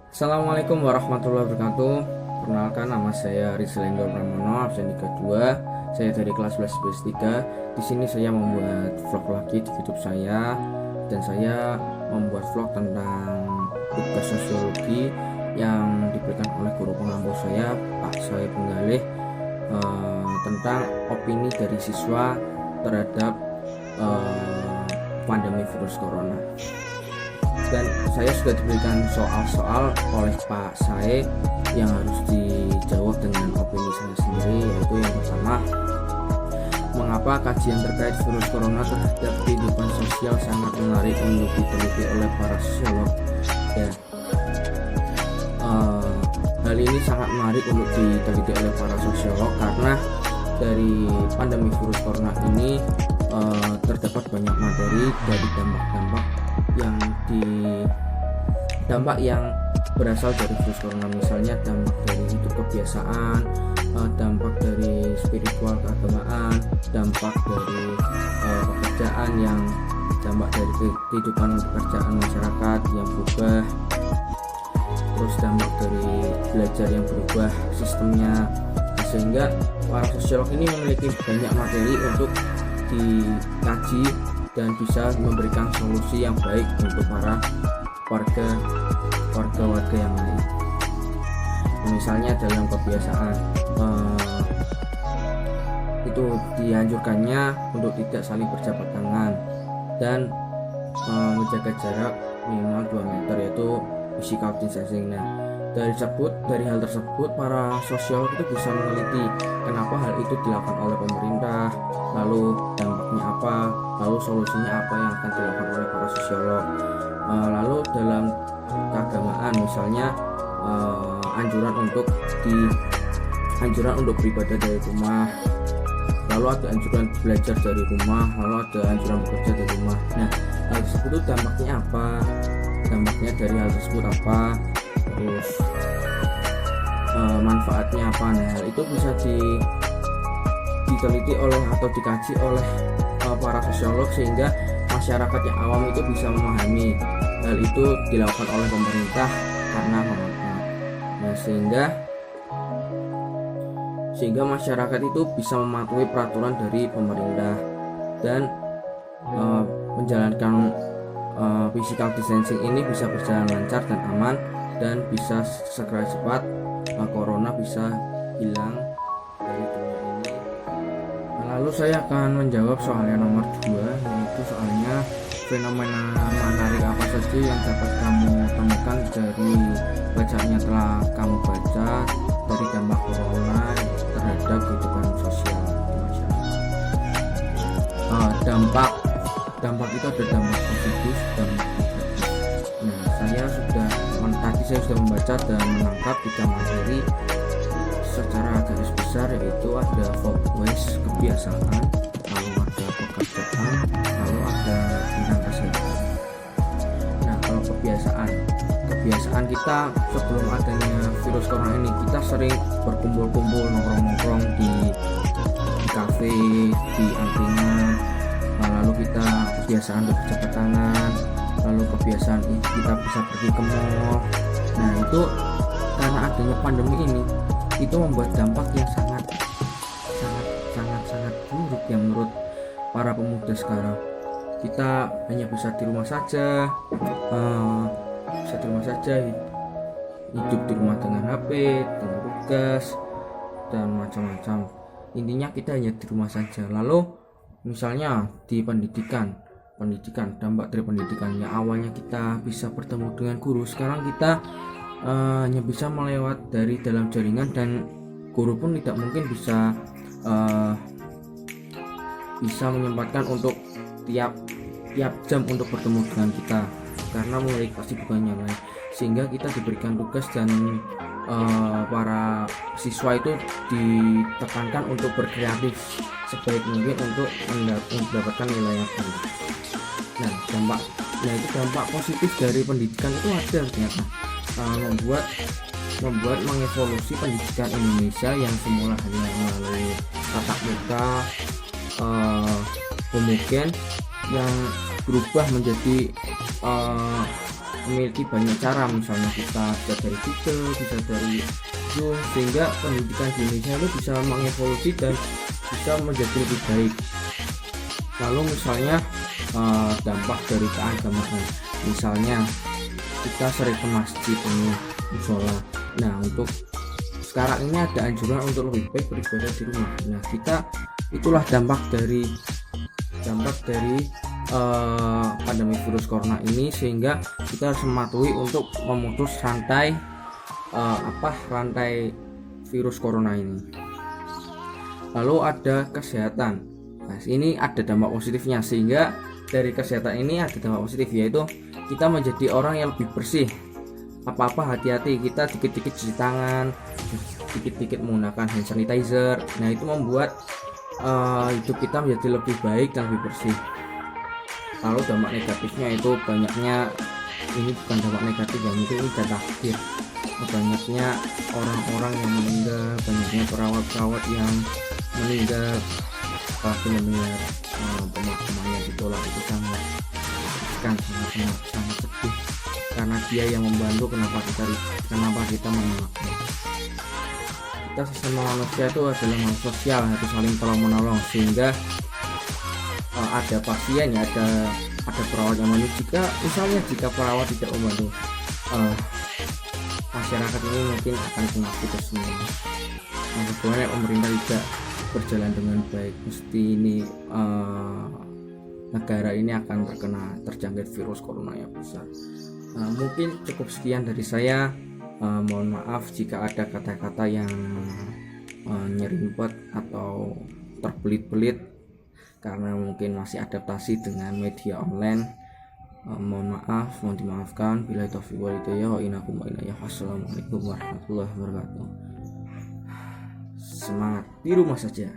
Assalamualaikum warahmatullahi wabarakatuh. Perkenalkan, nama saya Rizlendor Pramono, absen 32. Saya dari kelas 11 3. Di sini saya membuat vlog lagi di YouTube saya, dan saya membuat vlog tentang tugas sosiologi yang diberikan oleh guru pengampu saya, Pak Said Penggalih, tentang opini dari siswa terhadap pandemi virus corona. Dan saya sudah diberikan soal-soal oleh Pak Said yang harus dijawab dengan opini saya sendiri, yaitu yang pertama, mengapa kajian terkait virus corona terhadap kehidupan sosial sangat menarik untuk diteliti oleh para sosiolog. Ya, hal ini sangat menarik untuk diteliti oleh para sosiolog karena dari pandemi virus corona ini terdapat banyak materi dari dampak yang berasal dari virus corona, misalnya dampak dari hidup kebiasaan, dampak dari spiritual keagamaan, dampak dari pekerjaan dampak dari kehidupan pekerjaan masyarakat yang berubah, terus dampak dari belajar yang berubah sistemnya, sehingga para sosiolog ini memiliki banyak materi untuk dikaji dan bisa memberikan solusi yang baik untuk para warga yang lain. Misalnya dalam kebiasaan itu dianjurkannya untuk tidak saling berjabat tangan dan menjaga jarak minimal 2 meter, yaitu physical distancing. Nah, dari hal tersebut para sosiolog itu bisa meneliti kenapa hal itu dilakukan oleh pemerintah, lalu dampaknya apa, lalu solusinya apa yang akan dilakukan oleh para sosiolog. Lalu dalam keagamaan, misalnya anjuran untuk beribadah dari rumah, lalu ada anjuran belajar dari rumah, lalu ada anjuran bekerja dari rumah. Nah, hal tersebut itu dampaknya apa, dampaknya dari hal tersebut apa, terus manfaatnya apa. Nah, hal itu bisa diteliti oleh atau dikaji oleh para sosiolog, sehingga masyarakat yang awam itu bisa memahami hal itu dilakukan oleh pemerintah karena mengapa. Nah, sehingga masyarakat itu bisa mematuhi peraturan dari pemerintah dan menjalankan physical distancing ini bisa berjalan lancar dan aman, dan bisa segera cepat corona bisa hilang dari dunia ini. Lalu saya akan menjawab soal yang nomor 2, yaitu soalnya fenomena menarik apa saja yang dapat kamu temukan dari bacaan yang telah kamu baca dari dampak corona terhadap kehidupan sosial di masyarakat. Dampak itu ada dampak positif dan negatif. Nah, saya sudah membaca dan menangkap 3 materi secara garis besar, yaitu ada fokus kebiasaan, lalu ada pekerjaan, lalu ada tentang kesehatan. Nah, kalau kebiasaan kita sebelum adanya virus corona ini, kita sering berkumpul-kumpul, nongkrong-nongkrong di kafe, di angkringan, lalu kita kebiasaan berjabat tangan, lalu kebiasaan kita bisa pergi ke mall. Nah, itu karena adanya pandemi ini, itu membuat dampak yang sangat buruk yang menurut para pemuda sekarang. Kita hanya bisa di rumah saja, hidup di rumah dengan HP, dengan tugas dan macam-macam. Intinya kita hanya di rumah saja. Lalu misalnya di pendidikan, dampak dari pendidikan yang awalnya kita bisa bertemu dengan guru, sekarang kita hanya bisa melewat dari dalam jaringan, dan guru pun tidak mungkin bisa menyempatkan untuk tiap jam untuk bertemu dengan kita karena memiliki kesibukan yang lain, sehingga kita diberikan tugas dan para siswa itu ditekankan untuk berkreatif sebaik mungkin untuk mendapatkan nilai yang tinggi. Nah, itu dampak positif dari pendidikan itu ada ternyata, membuat mengevolusi pendidikan Indonesia yang semula hanya melalui tatap muka, kemudian yang berubah menjadi memiliki banyak cara, misalnya kita bisa dari Google, bisa dari Zoom, sehingga pendidikan di Indonesia itu bisa mengevolusi dan bisa menjadi lebih baik. Lalu misalnya dampak dari keagamaan, misalnya kita sering ke masjid ini, musola. Nah, untuk sekarang ini ada anjuran untuk lebih baik beribadah di rumah. Nah, itulah dampak dari pandemi virus corona ini, sehingga kita harus mematuhi untuk memutus rantai virus corona ini. Lalu ada kesehatan. Nah, ini ada dampak positifnya, sehingga dari kesehatan ini ada dampak positif, yaitu kita menjadi orang yang lebih bersih. Apa-apa hati-hati, kita dikit-dikit cuci tangan, dikit-dikit menggunakan hand sanitizer. Nah, itu membuat hidup kita menjadi lebih baik dan lebih bersih. Lalu dampak negatifnya itu banyaknya, ini bukan dampak negatif ya, mungkin ini takdir, banyaknya orang-orang yang meninggal, banyaknya perawat-perawat yang meninggal. Pasti mendengar pemakamannya ditolak, itu sangat sedih, karena dia yang membantu, kenapa kita menolaknya. Kita sesama manusia itu adalah makhluk sosial, harus saling tolong menolong, sehingga ada pasien ya, ada perawat yang membantu. Jika perawat tidak membantu, masyarakat ini mungkin akan kena putus semua. Bagaimana pemerintah tidak berjalan dengan baik, mesti ini negara ini akan terjangkit virus corona yang besar. Mungkin cukup sekian dari saya. Mohon maaf jika ada kata-kata yang nyerimpet atau terbelit-belit, karena mungkin masih adaptasi dengan media online. Mohon maaf, mohon dimaafkan. Billahi taufiq wal hidayah wa innakum wa ilayhi. Wassalamualaikum warahmatullahi wabarakatuh. Semangat di rumah saja.